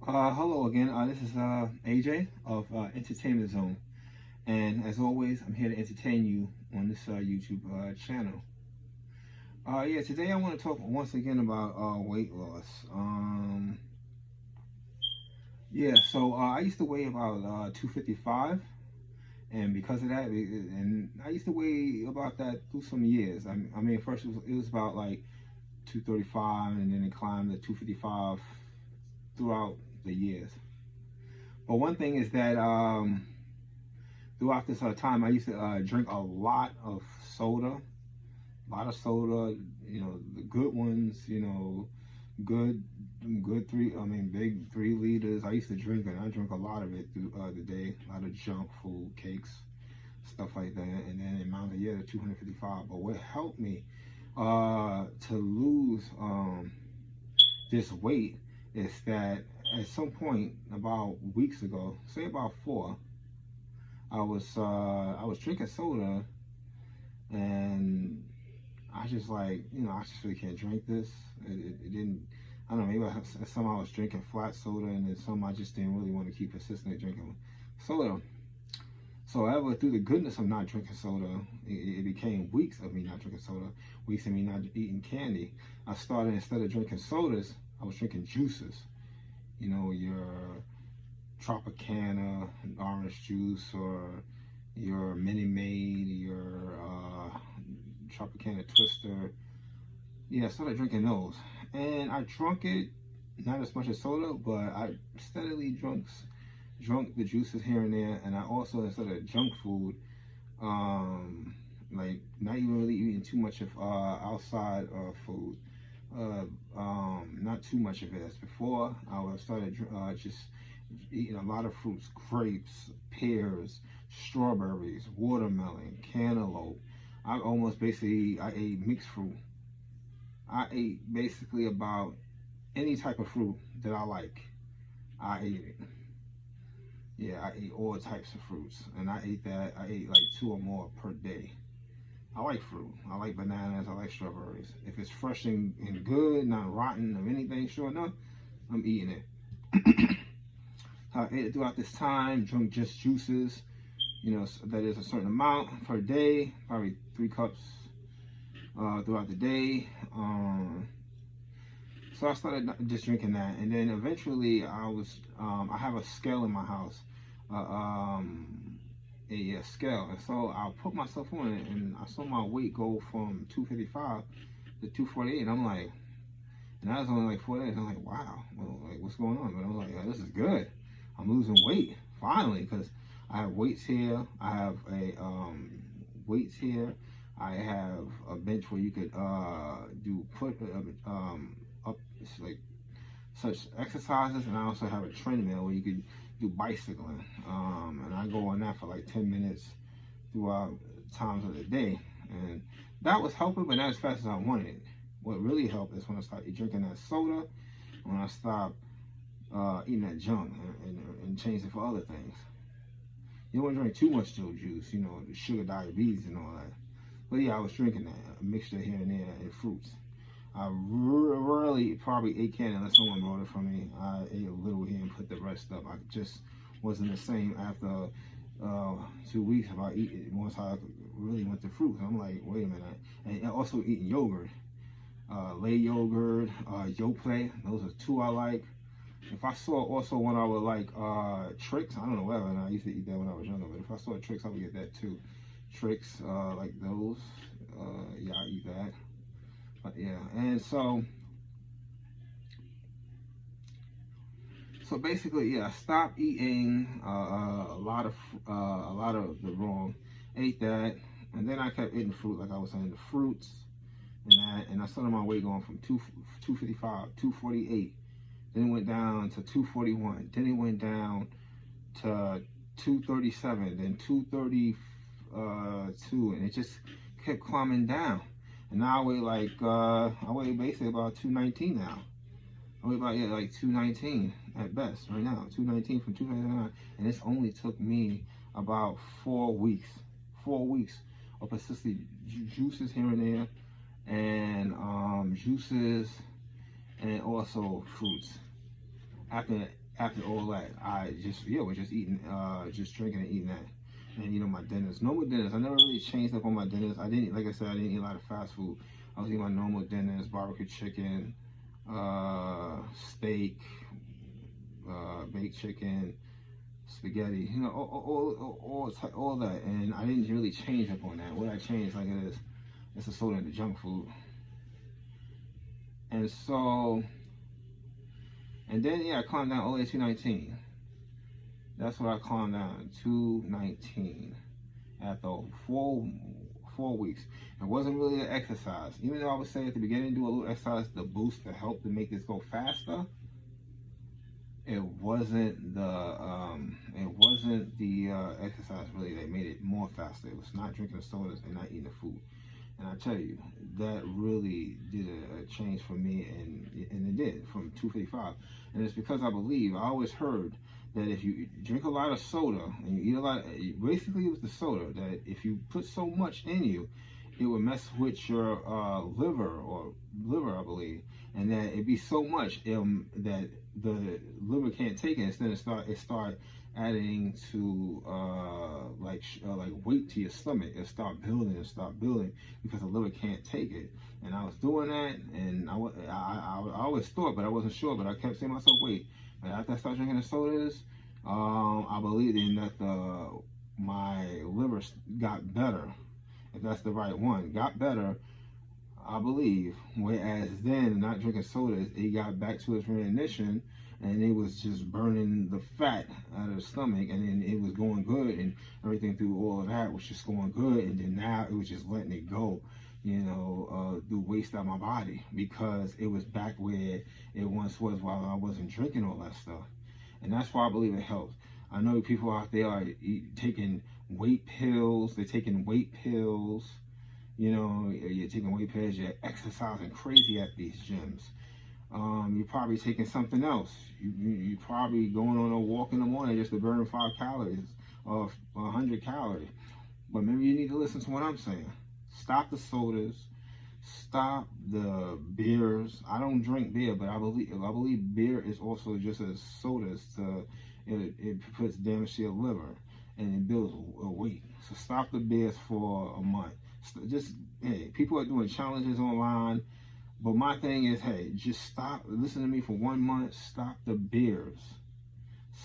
Hello again. This is AJ of Entertainment Zone, and as always, I'm here to entertain you on this YouTube channel. Yeah, today I want to talk once again about weight loss. Yeah, so I used to weigh about 255, and because of that, and I used to weigh about that through some years. I mean, first it was about like 235, and then it climbed to 255 throughout the years. But one thing is that throughout this time, I used to drink a lot of soda. You know, the good ones. You know, good, good three. I mean, big 3 liters. I used to drink it. I drank a lot of it through the day. A lot of junk food, cakes, stuff like that. And then it mounted to 255. But what helped me to lose this weight is that at some point about weeks ago, say about 4, I was drinking soda, and I just like, I just really can't drink this. It didn't. I don't know. Maybe some I was drinking flat soda, and then some I just didn't really want to keep consistently drinking soda. So ever through the goodness of not drinking soda, it became weeks of me not drinking soda, weeks of me not eating candy. I started, instead of drinking sodas, I was drinking juices. You know, your Tropicana orange juice, or your Minute Maid, your Tropicana Twister. Yeah, I started drinking those, and I drunk it not as much as soda, but I steadily drunk the juices here and there, and I also, instead of junk food, like not even really eating too much of outside food. Not too much of it as before. I started just eating a lot of fruits: grapes, pears, strawberries, watermelon, cantaloupe. I ate mixed fruit. I ate basically about any type of fruit that I like. I ate it. Yeah, I ate all types of fruits, and I ate like 2 or more per day. I like fruit. I like bananas. I like strawberries. If it's fresh and good, not rotten or anything, sure enough, I'm eating it. I ate it throughout this time. Drunk just juices. You know, that is a certain amount per day, probably 3 cups throughout the day. So I started just drinking that, and then eventually I have a scale in my house, uh, um, a scale, and so I put myself on it, and I saw my weight go from 255 to 248, and I'm like, and that was only like 4 days. I'm like, wow, well, like what's going on? But I was like, oh, this is good. I'm losing weight finally, because I have weights here. I have a weights here. I have a bench where you could do put up like such exercises, and I also have a treadmill where you could do bicycling. And I go on that for like 10 minutes throughout times of the day, and that was helping, but not as fast as I wanted. What really helped is when I started drinking that soda, when I stopped eating that junk, and changed it for other things. You don't want to drink too much juice, you know, the sugar diabetes and all that. But yeah, I was drinking that, a mixture here and there, and fruits. I rarely probably ate candy unless someone brought it for me. I ate a little here and put the rest up. I just wasn't the same after 2 weeks of I eat once I really went to fruit. I'm like, wait a minute. And also eating yogurt, Lay yogurt, Yoplait. Those are 2 I like. If I saw also one I would like, Trix. I don't know whether, and I used to eat that when I was younger, but if I saw Trix, I would get that too. Trix, like those. Yeah, I eat that. But yeah, and so basically, yeah, I stopped eating a lot of the wrong. Ate that, and then I kept eating fruit, like I was saying, the fruits and that, and I started my weight going from 255, 248. Then it went down to 241. Then it went down to 237. Then 232, and it just kept climbing down. And now I weigh basically about 219 now. I weigh about, yeah, like 219 at best right now. 219 from 299, and this only took me about 4 weeks. 4 weeks of persistent juices here and there, and juices, and also fruits. After after all that, I just, yeah, was just eating, just drinking and eating that. And you know, my dinners, normal dinners. I never really changed up on my dinners. I didn't, like I said, I didn't eat a lot of fast food. I was eating my normal dinners: barbecue chicken, steak, baked chicken, spaghetti. You know, all that. And I didn't really change up on that. What I changed, like it is, it's the soda and the junk food. And so, and then yeah, I climbed down all the way to 219. That's what I climbed down, 219 after four weeks. It wasn't really an exercise. Even though I would say at the beginning, do a little exercise to boost, to help to make this go faster. It wasn't the exercise really that made it more faster. It was not drinking the sodas and not eating the food. And I tell you, that really did a change for me, and it did, from 255. And it's because I believe, I always heard that if you drink a lot of soda and you eat a lot, basically it was the soda, that if you put so much in you, it would mess with your liver, I believe, and that it'd be so much that the liver can't take it. Instead, it start adding to like weight to your stomach. It start building because the liver can't take it. And I was doing that, and I always thought, but I wasn't sure. But I kept saying to myself, wait. And after I started drinking the sodas, I believed in that my liver got better, if that's the right one, got better, I believe. Whereas then, not drinking sodas, it got back to its reignition, and it was just burning the fat out of the stomach, and then it was going good, and everything through all of that was just going good, and then now it was just letting it go, you know, do waste out of my body, because it was back where it once was while I wasn't drinking all that stuff. And that's why I believe it helps. I know people out there are taking weight pills, they're taking weight pills, you know, you're taking weight pills, you're exercising crazy at these gyms. You're probably taking something else. You're probably going on a walk in the morning just to burn 5 calories or 100 calories. But maybe you need to listen to what I'm saying. Stop the sodas. Stop the beers. I don't drink beer, but I believe beer is also just as sodas. It puts damage to your liver and it builds a weight. So stop the beers for a month. Just, hey, people are doing challenges online. But my thing is, hey, just stop. Listen to me for 1 month. Stop the beers.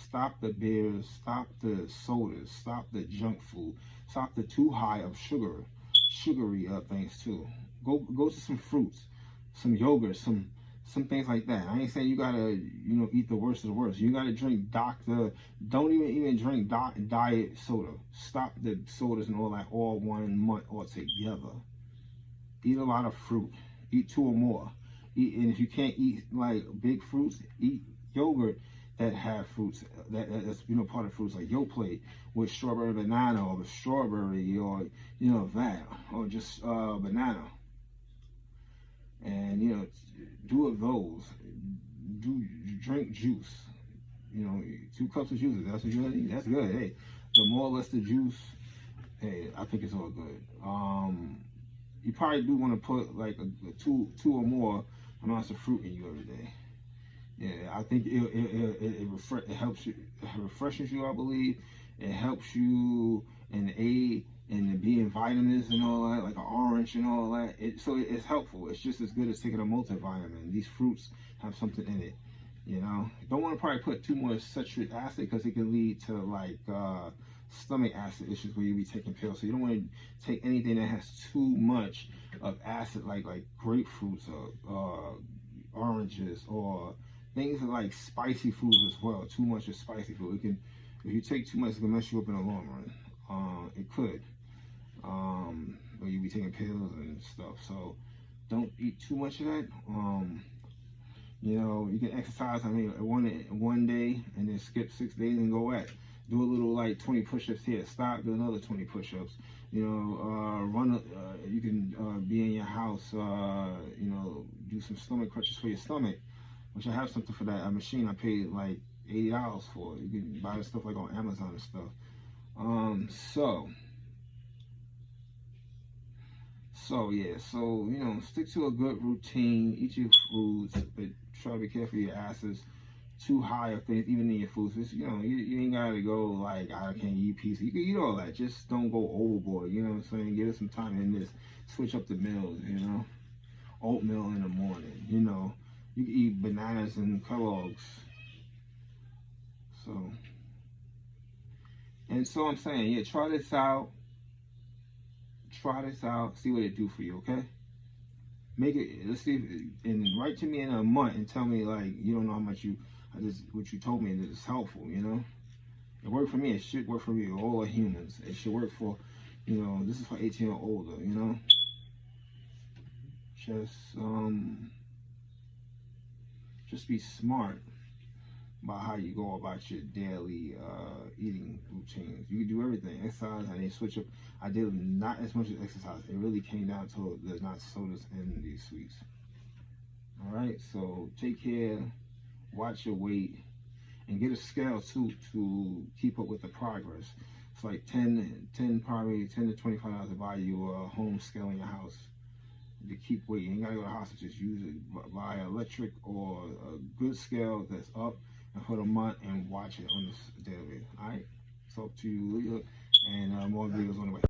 Stop the beers. Stop the sodas. Stop the junk food. Stop the too high of sugary things too. Go to some fruits, some yogurt, some things like that. I ain't saying you gotta, you know, eat the worst of the worst. You gotta drink don't even drink diet soda. Stop the sodas and all that all 1 month altogether. Eat a lot of fruit. Eat 2 or more. And if you can't eat like big fruits, eat yogurt that have fruits. That's, you know, part of fruits, like Yoplait with strawberry banana, or the strawberry, or, you know, that, or just banana. And, you know, do of those. Drink juice. You know, 2 cups of juice. That's what you want to eat. That's good. Hey, the more or less the juice, hey, I think it's all good. You probably do want to put like a two or more amounts of fruit in you every day. Yeah, I think it helps you, it refreshes you, I believe. It helps you in the A and the B in vitamins and all that, like an orange and all that. So it's helpful. It's just as good as taking a multivitamin. These fruits have something in it. You know, don't want to probably put too much citric acid, because it can lead to like stomach acid issues where you be taking pills. So you don't want to take anything that has too much of acid, like grapefruits or oranges, or things like spicy foods as well. Too much of spicy food, it can, if you take too much, it can mess you up in the long run. It could, or you be taking pills and stuff. So don't eat too much of that. You know, you can exercise, I mean, one day, and then skip 6 days and go at. Do a little like 20 push-ups here. Stop, do another 20 push-ups. You know, run. You can be in your house. You know, do some stomach crunches for your stomach, which I have something for that. A machine I paid like $80 for. You can buy the stuff like on Amazon and stuff. So yeah, so, you know, stick to a good routine. Eat your foods, but try to be careful of your acids. too high of things, even in your foods. You know, you ain't gotta go like I can't eat pizza. You can eat all that. Just don't go overboard. You know what I'm saying? Give it some time in this. Switch up the meals. You know, oatmeal in the morning. You know, you can eat bananas and Kellogg's. So, and so I'm saying, yeah, try this out. Try this out. See what it do for you. Okay. Make it. Let's see. And write to me in a month and tell me like you don't know how much you. What you told me is helpful. You know. It worked for me. It should work for you. All are humans. It should work for, you know, this is for 18 or older, you know. Just be smart about how you go about your daily eating routines. You can do everything. Exercise, I didn't switch up. I did not as much as exercise. It really came down to the not sodas and these sweets. All right, so take care. Watch your weight. And get a scale too to keep up with the progress. It's like 10 probably $10 to $25 to buy you a home scale in your house to keep weight. You ain't gotta go to the hospital. Just use it. Buy electric or a good scale that's up and for the month and watch it on this daily. All right. Talk to you later, and more videos on the way.